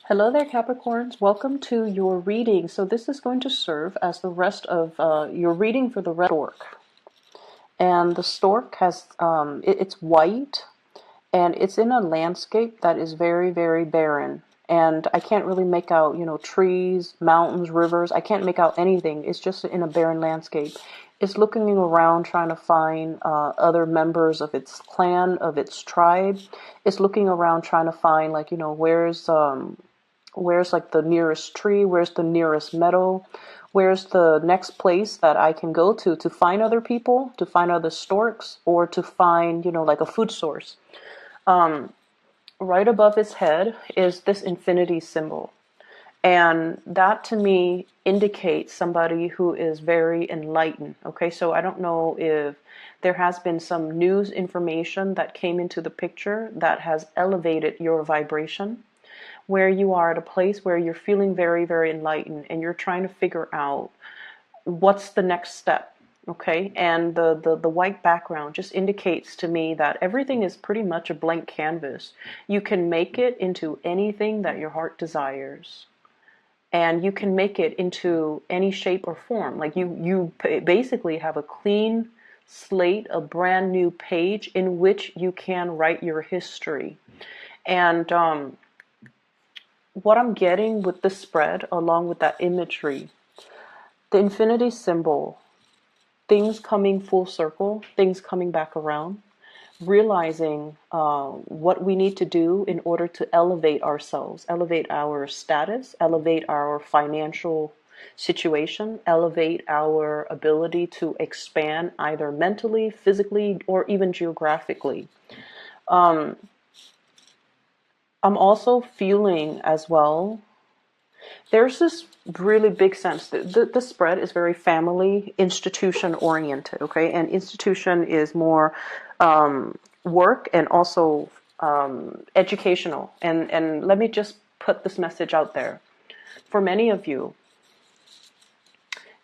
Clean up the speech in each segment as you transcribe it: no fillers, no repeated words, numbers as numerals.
Hello there, Capricorns. Welcome to your reading. So this is going to serve as the rest of your reading for the red stork. And the stork has, it's white, and it's in a landscape that is very, very barren. And I can't really make out, trees, mountains, rivers. I can't make out anything. It's just in a barren landscape. It's looking around trying to find other members of its clan, of its tribe. It's looking around trying to find, like, where's like the nearest tree, where's the nearest meadow, where's the next place that I can go to find other people, to find other storks, or to find, like a food source. Right above its head is this infinity symbol. And that to me indicates somebody who is very enlightened. Okay, so I don't know if there has been some news information that came into the picture that has elevated your vibration, where you are at a place where you're feeling very, very enlightened and you're trying to figure out what's the next step. Okay, and the white background just indicates to me that everything is pretty much a blank canvas. You can make it into anything that your heart desires, and you can make it into any shape or form. Like you basically have a clean slate, a brand new page in which you can write your history. And what I'm getting with the spread, along with that imagery, the infinity symbol, things coming full circle, things coming back around, realizing what we need to do in order to elevate ourselves, elevate our status, elevate our financial situation, elevate our ability to expand either mentally, physically, or even geographically. I'm also feeling as well, there's this really big sense that the spread is very family, institution oriented, okay? And institution is more work and also educational. And let me just put this message out there. For many of you,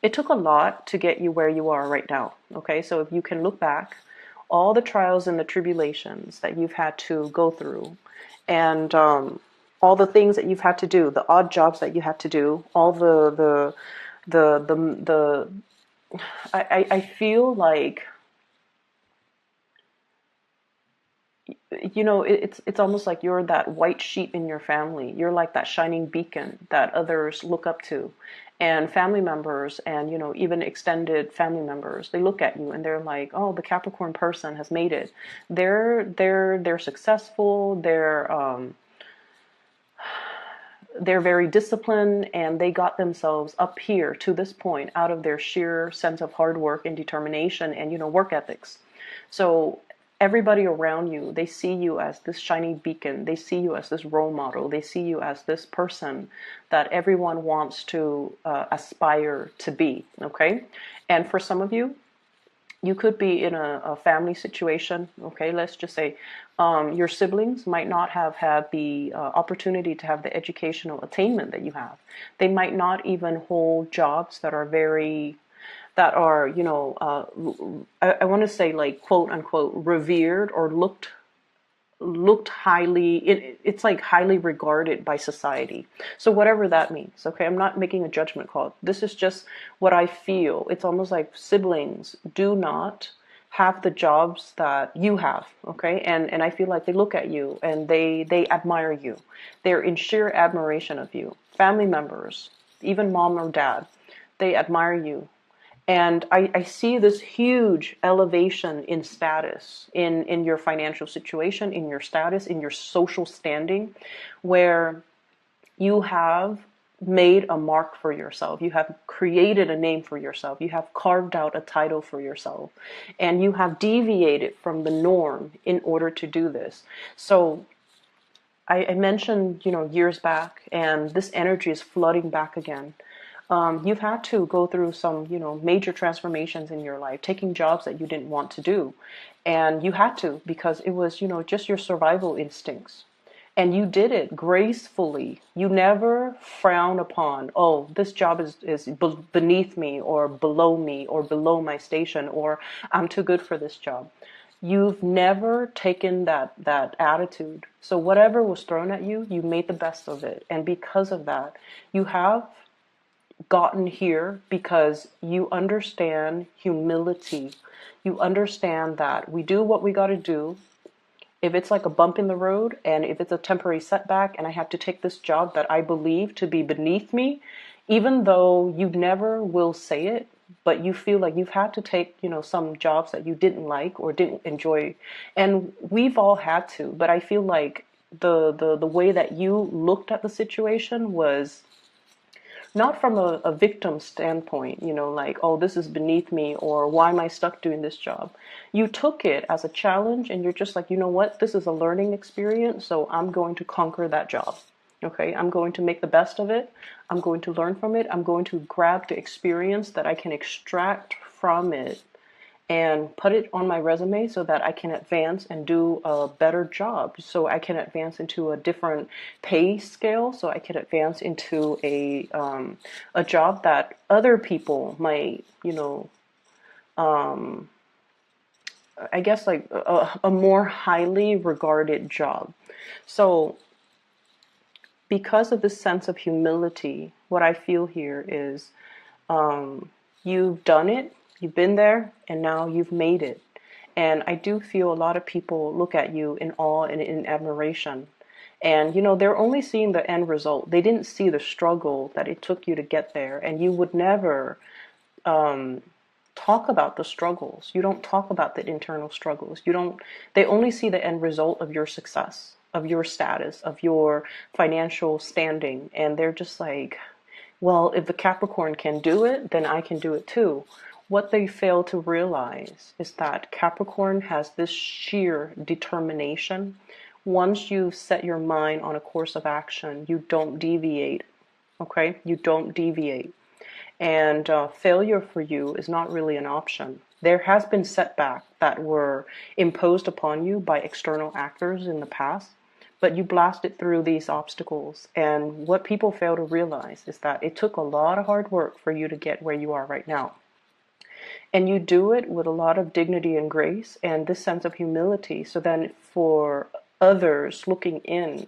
it took a lot to get you where you are right now, okay? So if you can look back, all the trials and the tribulations that you've had to go through, and all the things that you've had to do, the odd jobs that you had to do, all I feel like, it's almost like you're that white sheep in your family. You're like that shining beacon that others look up to. And family members and, even extended family members, they look at you and they're like, oh, the Capricorn person has made it. They're successful. They're very disciplined, and they got themselves up here to this point out of their sheer sense of hard work and determination and, work ethics. So everybody around you, they see you as this shiny beacon. They see you as this role model. They see you as this person that everyone wants to aspire to be. Okay. And for some of you, you could be in a family situation. Okay. Let's just say your siblings might not have had the opportunity to have the educational attainment that you have. They might not even hold jobs that are I want to say, like, quote unquote revered or looked highly, it's like highly regarded by society. So whatever that means, okay, I'm not making a judgment call. This is just what I feel. It's almost like siblings do not have the jobs that you have, okay, and I feel like they look at you and they admire you. They're in sheer admiration of you. Family members, even mom or dad, they admire you. And I see this huge elevation in status, in your financial situation, in your status, in your social standing, where you have made a mark for yourself. You have created a name for yourself. You have carved out a title for yourself. And you have deviated from the norm in order to do this. So I mentioned, years back, and this energy is flooding back again. You've had to go through some, major transformations in your life, taking jobs that you didn't want to do. And you had to, because it was, just your survival instincts. And you did it gracefully. You never frown upon, oh, this job is beneath me or below my station, or I'm too good for this job. You've never taken that attitude. So whatever was thrown at you, you made the best of it. And because of that, you have gotten here because you understand humility. You understand that we do what we got to do. If it's like a bump in the road and if it's a temporary setback and I have to take this job that I believe to be beneath me, even though you never will say it, but you feel like you've had to take, some jobs that you didn't like or didn't enjoy. And we've all had to, but I feel like the way that you looked at the situation was not from a victim standpoint, like, oh, this is beneath me, or why am I stuck doing this job? You took it as a challenge and you're just like, you know what, this is a learning experience, so I'm going to conquer that job. Okay, I'm going to make the best of it. I'm going to learn from it. I'm going to grab the experience that I can extract from it and put it on my resume so that I can advance and do a better job. So I can advance into a different pay scale. So I can advance into a job that other people might, I guess like a more highly regarded job. So because of this sense of humility, what I feel here is you've done it, you've been there, and now you've made it. And I do feel a lot of people look at you in awe and in admiration. And, they're only seeing the end result. They didn't see the struggle that it took you to get there. And you would never talk about the struggles. You don't talk about the internal struggles. They only see the end result of your success, of your status, of your financial standing. And they're just like, well, if the Capricorn can do it, then I can do it too. What they fail to realize is that Capricorn has this sheer determination. Once you've set your mind on a course of action, you don't deviate. Okay? You don't deviate. And failure for you is not really an option. There has been setbacks that were imposed upon you by external actors in the past, but you blasted through these obstacles. And what people fail to realize is that it took a lot of hard work for you to get where you are right now. And you do it with a lot of dignity and grace and this sense of humility. So then for others looking in,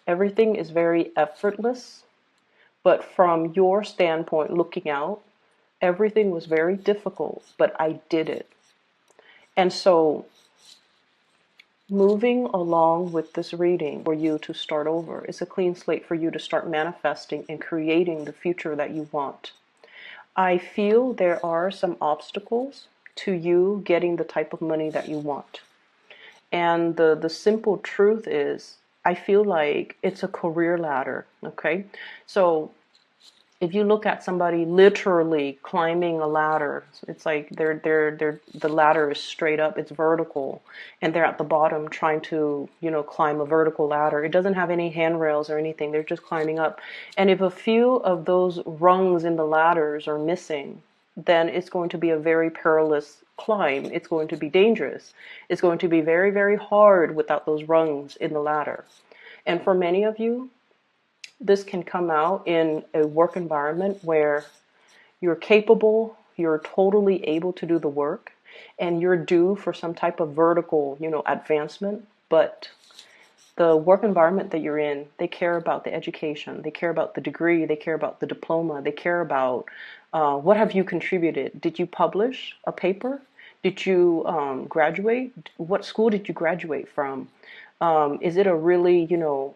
everything is very effortless. But from your standpoint looking out, everything was very difficult, but I did it. And so moving along with this reading for you to start over is a clean slate for you to start manifesting and creating the future that you want. I feel there are some obstacles to you getting the type of money that you want. And the simple truth is, I feel like it's a career ladder, okay? So if you look at somebody literally climbing a ladder, it's like the ladder is straight up, it's vertical, and they're at the bottom trying to, climb a vertical ladder. It doesn't have any handrails or anything. They're just climbing up. And if a few of those rungs in the ladders are missing, then it's going to be a very perilous climb. It's going to be dangerous. It's going to be very, very hard without those rungs in the ladder. And for many of you, this can come out in a work environment where you're capable, you're totally able to do the work, and you're due for some type of vertical, advancement. But the work environment that you're in, they care about the education, they care about the degree, they care about the diploma, they care about what have you contributed? Did you publish a paper? Did you graduate? What school did you graduate from? Is it a really,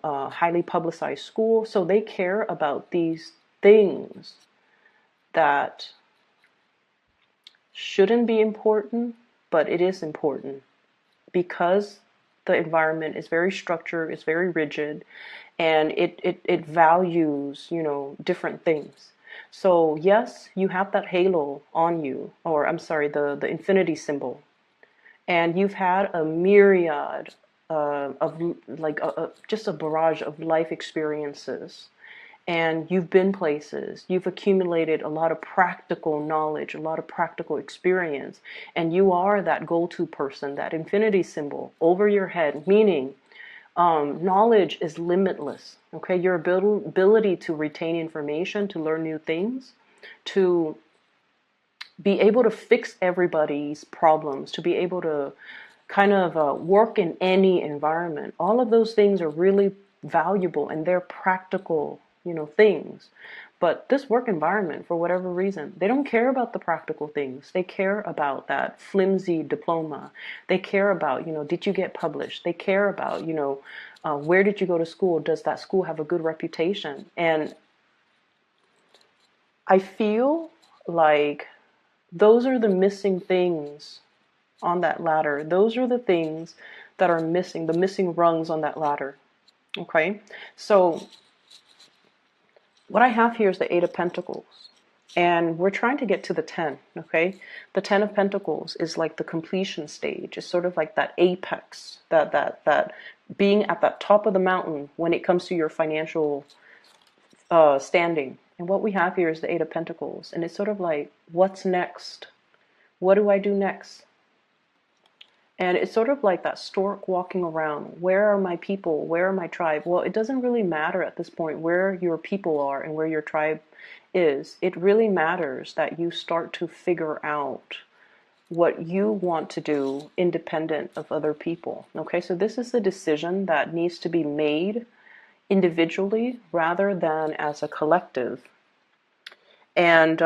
highly publicized school? So they care about these things that shouldn't be important, but it is important because the environment is very structured, it's very rigid, and it values, different things. So yes, you have that halo on you, or I'm sorry, the infinity symbol, and you've had a myriad of like just a barrage of life experiences, and you've been places, you've accumulated a lot of practical knowledge, a lot of practical experience, and you are that go-to person, that infinity symbol over your head, meaning knowledge is limitless. Okay, your ability to retain information, to learn new things, to be able to fix everybody's problems, to be able to kind of work in any environment. All of those things are really valuable and they're practical, things. But this work environment, for whatever reason, they don't care about the practical things. They care about that flimsy diploma. They care about, did you get published? They care about, where did you go to school? Does that school have a good reputation? And I feel like those are the missing things on that ladder. Those are the things that are missing, the missing rungs on that ladder. Okay? So what I have here is the Eight of Pentacles. And we're trying to get to the 10, okay? The 10 of Pentacles is like the completion stage. It's sort of like that apex, that being at that top of the mountain when it comes to your financial standing. And what we have here is the Eight of Pentacles. And it's sort of like, what's next? What do I do next? And it's sort of like that stork walking around. Where are my people? Where are my tribe? Well, it doesn't really matter at this point where your people are and where your tribe is. It really matters that you start to figure out what you want to do independent of other people. Okay, so this is the decision that needs to be made individually rather than as a collective. And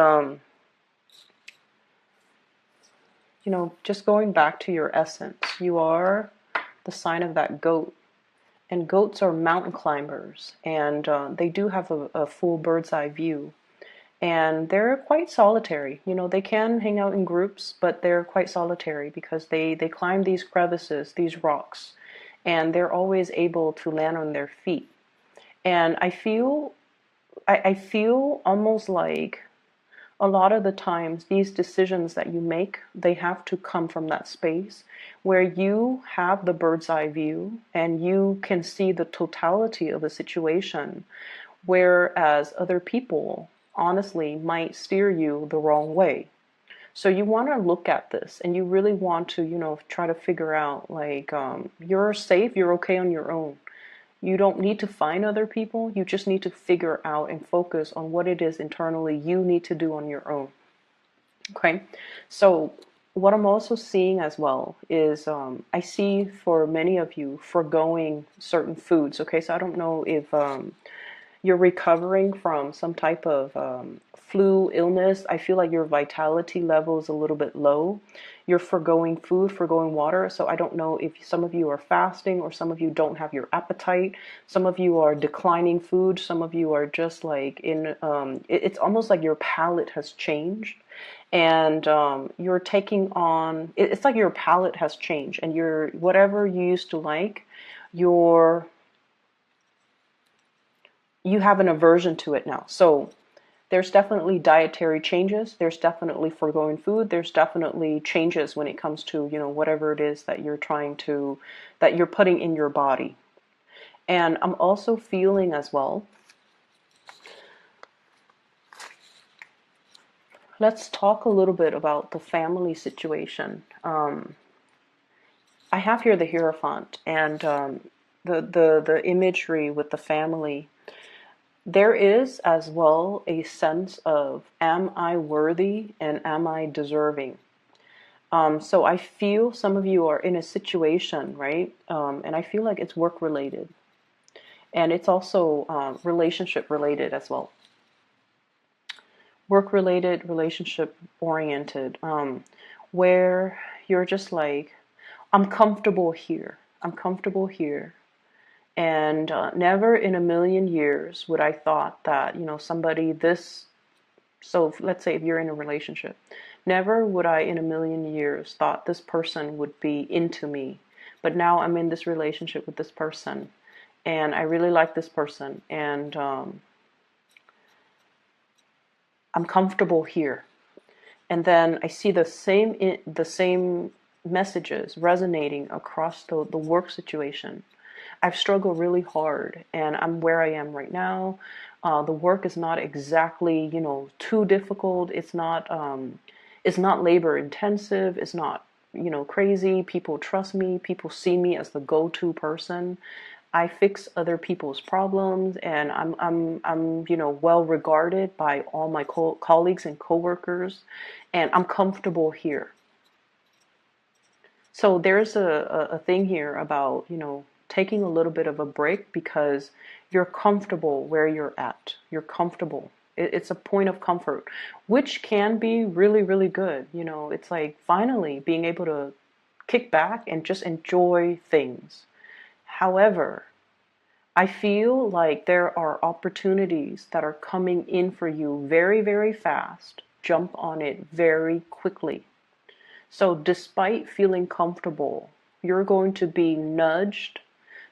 just going back to your essence, you are the sign of that goat. And goats are mountain climbers, and they do have a full bird's eye view. And they're quite solitary. They can hang out in groups, but they're quite solitary because they climb these crevices, these rocks, and they're always able to land on their feet. And I feel almost like a lot of the times these decisions that you make, they have to come from that space where you have the bird's eye view and you can see the totality of a situation, whereas other people honestly might steer you the wrong way. So you want to look at this and you really want to, try to figure out like, you're safe, you're okay on your own. You don't need to find other people. You just need to figure out and focus on what it is internally you need to do on your own. Okay. So what I'm also seeing as well is I see for many of you foregoing certain foods. Okay. So I don't know if you're recovering from some type of flu illness. I feel like your vitality level is a little bit low. You're foregoing food, foregoing water. So I don't know if some of you are fasting or some of you don't have your appetite. Some of you are declining food. Some of you are just like it's almost like your palate has changed. And you're taking on, it's like your palate has changed. And whatever you used to like, you have an aversion to it now. So there's definitely dietary changes. There's definitely foregoing food. There's definitely changes when it comes to, whatever it is that you're putting in your body. And I'm also feeling as well, let's talk a little bit about the family situation. I have here the Hierophant and the imagery with the family. There is as well a sense of, am I worthy and am I deserving? So I feel some of you are in a situation, right? And I feel like it's work related. And it's also relationship related as well. Work related, relationship oriented, where you're just like, I'm comfortable here. I'm comfortable here. And never in a million years would I thought that, somebody this, so let's say if you're in a relationship, never would I in a million years thought this person would be into me. But now I'm in this relationship with this person and I really like this person and I'm comfortable here. And then I see the same messages resonating across the work situation. I've struggled really hard and I'm where I am right now. The work is not exactly, too difficult. It's not labor intensive. It's not, crazy. People trust me. People see me as the go-to person. I fix other people's problems and I'm well regarded by all my colleagues and coworkers and I'm comfortable here. So there's a thing here about, taking a little bit of a break because you're comfortable where you're at. You're comfortable. It's a point of comfort, which can be really, really good. It's like finally being able to kick back and just enjoy things. However, I feel like there are opportunities that are coming in for you very, very fast. Jump on it very quickly. So despite feeling comfortable, you're going to be nudged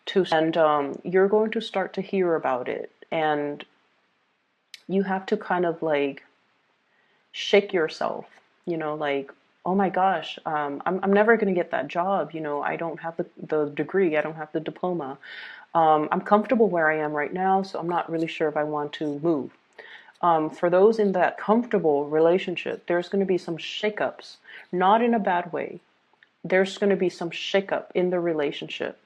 to, and you're going to start to hear about it. And you have to kind of like shake yourself, like, oh my gosh, I'm never going to get that job. I don't have the degree, I don't have the diploma. I'm comfortable where I am right now, so I'm not really sure if I want to move. For those in that comfortable relationship, there's going to be some shakeups, not in a bad way. There's going to be some shakeup in the relationship,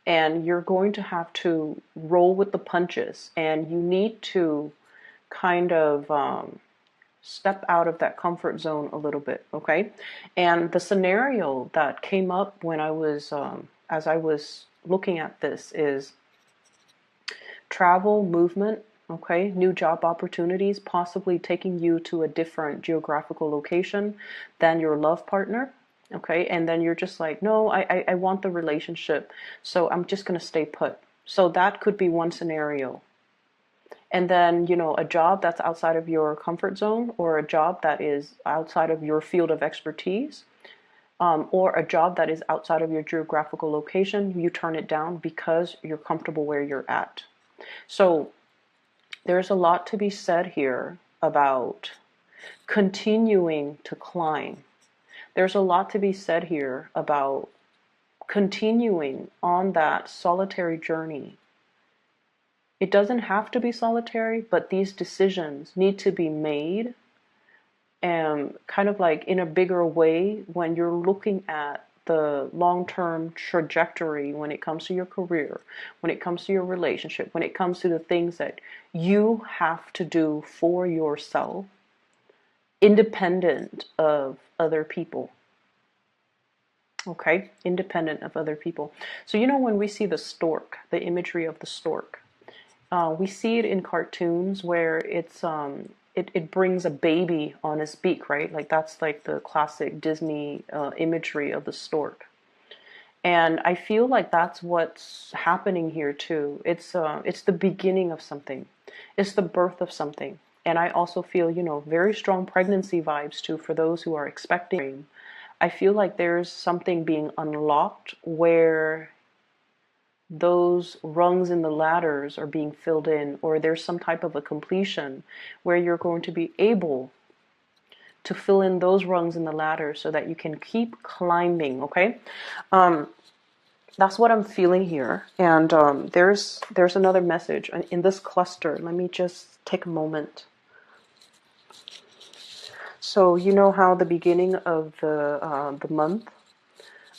and you're going to have to roll with the punches, and you need to kind of step out of that comfort zone a little bit, okay? And the scenario that came up when I was, as I was looking at this, is travel, movement, okay? New job opportunities, possibly taking you to a different geographical location than your love partner, okay? And then you're just like, no, I want the relationship, so I'm just going to stay put. So that could be one scenario. And then, a job that's outside of your comfort zone, or a job that is outside of your field of expertise, or a job that is outside of your geographical location, you turn it down because you're comfortable where you're at. So there's a lot to be said here about continuing to climb. There's a lot to be said here about continuing on that solitary journey. It doesn't have to be solitary, but these decisions need to be made kind of like in a bigger way when you're looking at the long-term trajectory when it comes to your career, when it comes to your relationship, when it comes to the things that you have to do for yourself, independent of other people. Okay? Independent of other people. So, when we see the stork, the imagery of the stork, we see it in cartoons where it brings a baby on its beak, right? Like that's like the classic Disney imagery of the stork. And I feel like that's what's happening here too. It's the beginning of something. It's the birth of something. And I also feel, very strong pregnancy vibes too for those who are expecting. I feel like there's something being unlocked where those rungs in the ladders are being filled in, or there's some type of a completion where you're going to be able to fill in those rungs in the ladder so that you can keep climbing, okay? That's what I'm feeling here. And there's another message in this cluster. Let me just take a moment. So you know how the beginning of the month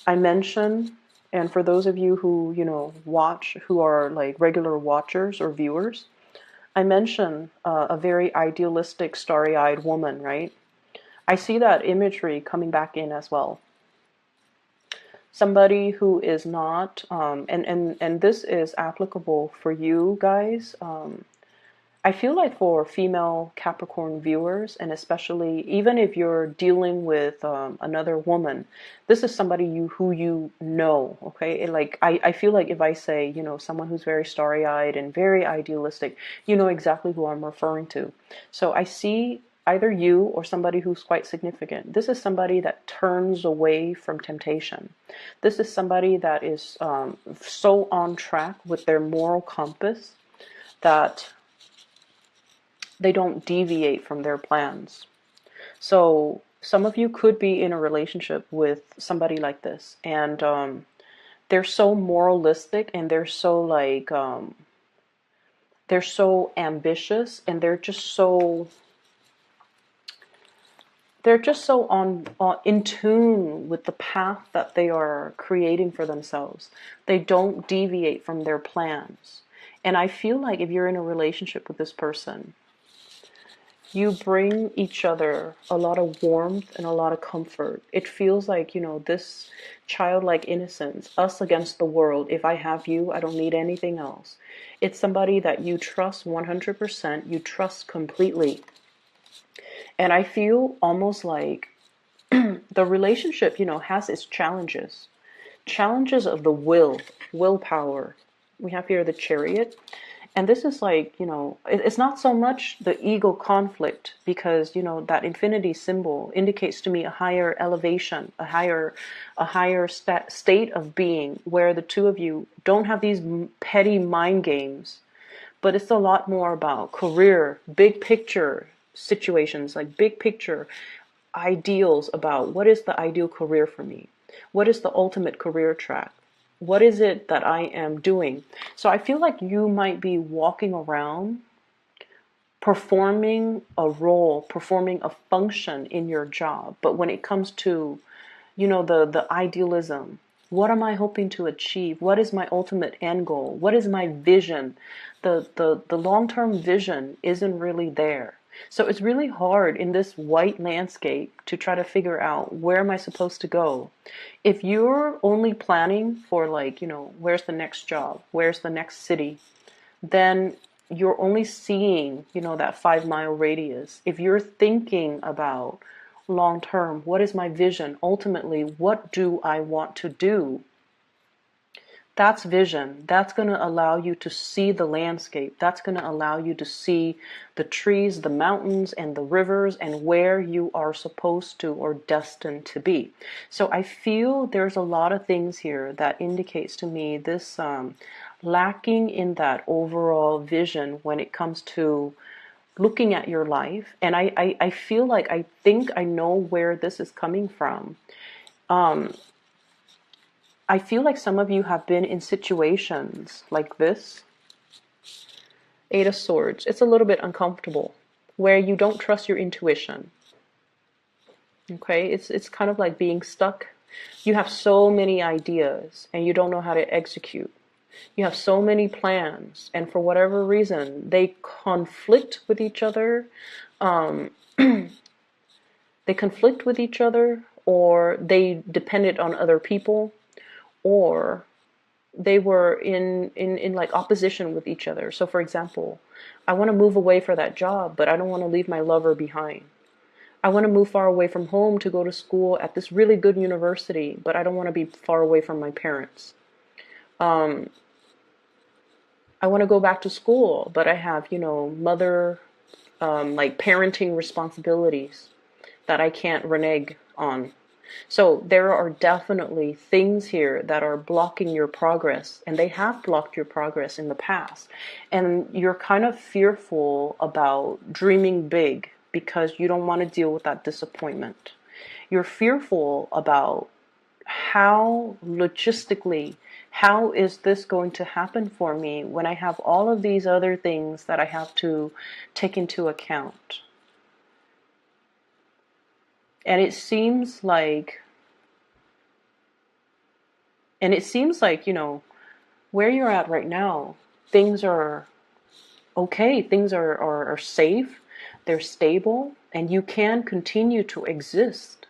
I mentioned, and for those of you who, watch, who are like regular watchers or viewers, I mentioned a very idealistic, starry-eyed woman, right? I see that imagery coming back in as well. Somebody who is not, and this is applicable for you guys. I feel like for female Capricorn viewers, and especially even if you're dealing with another woman, this is somebody who you know, okay? Like I feel like if I say, someone who's very starry-eyed and very idealistic, you know exactly who I'm referring to. So I see either you or somebody who's quite significant. This is somebody that turns away from temptation. This is somebody that is so on track with their moral compass that they don't deviate from their plans. So some of you could be in a relationship with somebody like this, and they're so moralistic, and they're so like they're so ambitious, and they're just so on in tune with the path that they are creating for themselves. They don't deviate from their plans. And I feel like if you're in a relationship with this person, You bring each other a lot of warmth and a lot of comfort. It feels like, this childlike innocence, us against the world. If I have you, I don't need anything else. It's somebody that you trust 100%, you trust completely. And I feel almost like the relationship, has its challenges. Challenges of the willpower. We have here the Chariot. And this is like, it's not so much the ego conflict, because, that infinity symbol indicates to me a higher elevation, a higher state of being, where the two of you don't have these petty mind games, but it's a lot more about career, big picture situations, like big picture ideals about what is the ideal career for me? What is the ultimate career track? What is it that I am doing? So I feel like you might be walking around performing a role, performing a function in your job. But when it comes to, the idealism, what am I hoping to achieve? What is my ultimate end goal? What is my vision? The long-term vision isn't really there. So it's really hard in this white landscape to try to figure out, where am I supposed to go? If you're only planning for, like, where's the next job? Where's the next city? Then you're only seeing, that 5 mile radius. If you're thinking about long term, what is my vision? Ultimately, what do I want to do? That's vision. That's going to allow you to see the landscape. That's going to allow you to see the trees, the mountains, and the rivers, and where you are supposed to or destined to be. So I feel there's a lot of things here that indicates to me this lacking in that overall vision when it comes to looking at your life. And I feel like I think I know where this is coming from. I feel like some of you have been in situations like this. 8 of Swords. It's a little bit uncomfortable, where you don't trust your intuition. Okay, it's kind of like being stuck. You have so many ideas and you don't know how to execute. You have so many plans, and for whatever reason, they conflict with each other. They conflict with each other, or they depended on other people, or they were in like opposition with each other. So for example, I want to move away for that job, but I don't want to leave my lover behind. I want to move far away from home to go to school at this really good university, but I don't want to be far away from my parents. I want to go back to school, but I have, mother, like parenting responsibilities that I can't renege on. So there are definitely things here that are blocking your progress, and they have blocked your progress in the past. And you're kind of fearful about dreaming big because you don't want to deal with that disappointment. You're fearful about how logistically, how is this going to happen for me when I have all of these other things that I have to take into account. And it seems like, where you're at right now, things are okay, things are safe, they're stable, and you can continue to exist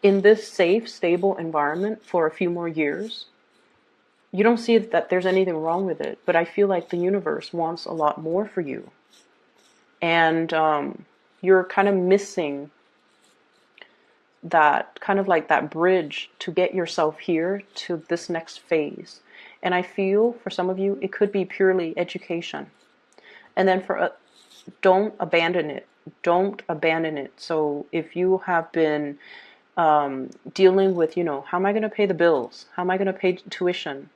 in this safe, stable environment for a few more years. You don't see that there's anything wrong with it, but I feel like the universe wants a lot more for you. And you're kind of missing that, kind of like that bridge to get yourself here to this next phase. And I feel for some of you, it could be purely education. And then don't abandon it. Don't abandon it. So if you have been dealing with, how am I going to pay the bills? How am I going to pay tuition?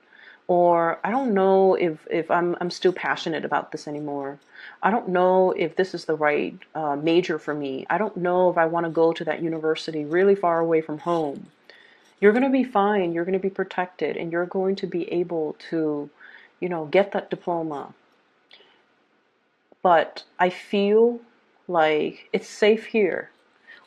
Or I don't know if I'm still passionate about this anymore. I don't know if this is the right major for me. I don't know if I want to go to that university really far away from home. You're going to be fine. You're going to be protected, and you're going to be able to, get that diploma. But I feel like it's safe here,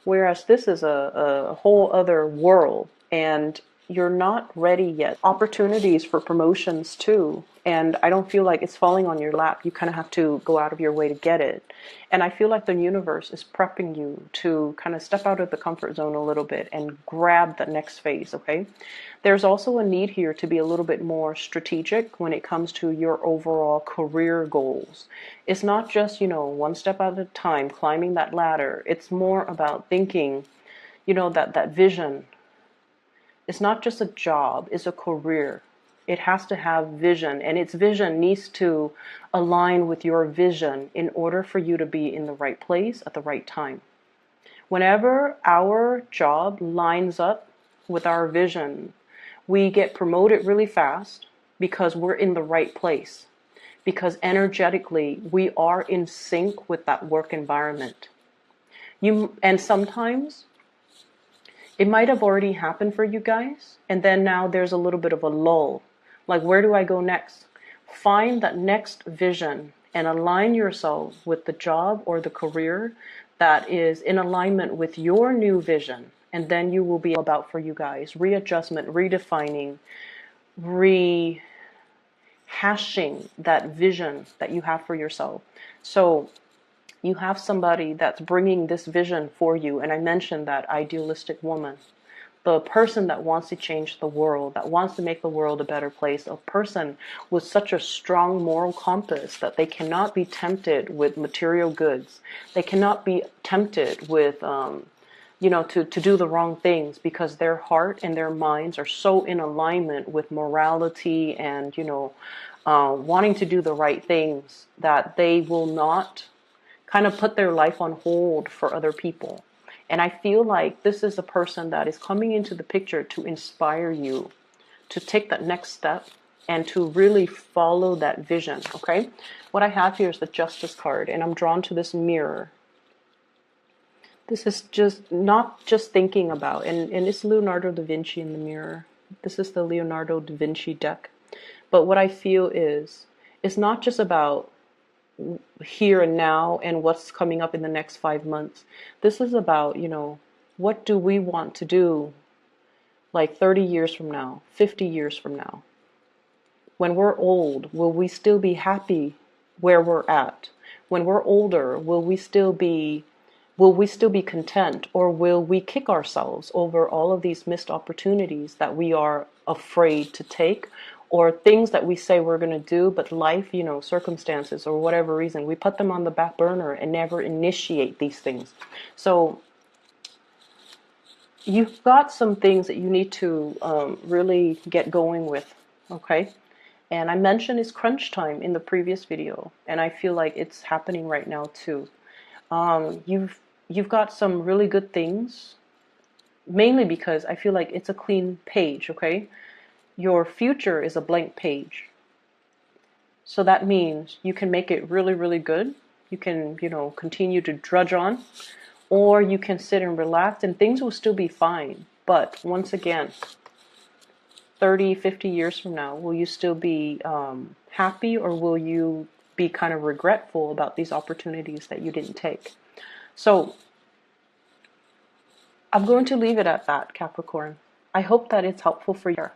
whereas this is a whole other world, and you're not ready yet. Opportunities for promotions too. And I don't feel like it's falling on your lap. You kind of have to go out of your way to get it. And I feel like the universe is prepping you to kind of step out of the comfort zone a little bit and grab the next phase, okay? There's also a need here to be a little bit more strategic when it comes to your overall career goals. It's not just, one step at a time, climbing that ladder. It's more about thinking, that vision. It's not just a job, it's a career. It has to have vision, and its vision needs to align with your vision in order for you to be in the right place at the right time. Whenever our job lines up with our vision, we get promoted really fast because we're in the right place. Because energetically, we are in sync with that work environment. And sometimes it might have already happened for you guys, and then now there's a little bit of a lull. Like, where do I go next? Find that next vision and align yourself with the job or the career that is in alignment with your new vision. And then you will be about for you guys. Readjustment, redefining, rehashing that vision that you have for yourself. So you have somebody that's bringing this vision for you. And I mentioned that idealistic woman, the person that wants to change the world, that wants to make the world a better place, a person with such a strong moral compass that they cannot be tempted with material goods. They cannot be tempted with, to do the wrong things, because their heart and their minds are so in alignment with morality and, wanting to do the right things, that they will not kind of put their life on hold for other people. And I feel like this is a person that is coming into the picture to inspire you to take that next step and to really follow that vision, okay? What I have here is the Justice card, and I'm drawn to this mirror. This is just not just thinking about, and it's Leonardo da Vinci in the mirror. This is the Leonardo da Vinci deck. But what I feel is, it's not just about here and now and what's coming up in the next 5 months. This is about, what do we want to do like 30 years from now, 50 years from now? When we're old, will we still be happy where we're at? When we're older, will we still be content, or will we kick ourselves over all of these missed opportunities that we are afraid to take, or things that we say we're going to do, but life, circumstances or whatever reason, we put them on the back burner and never initiate these things. So you've got some things that you need to really get going with, okay? And I mentioned it's crunch time in the previous video, and I feel like it's happening right now too. You've got some really good things, mainly because I feel like it's a clean page, okay? Your future is a blank page. So that means you can make it really, really good. You can, continue to drudge on, or you can sit and relax and things will still be fine. But once again, 30, 50 years from now, will you still be happy, or will you be kind of regretful about these opportunities that you didn't take? So I'm going to leave it at that, Capricorn. I hope that it's helpful for you.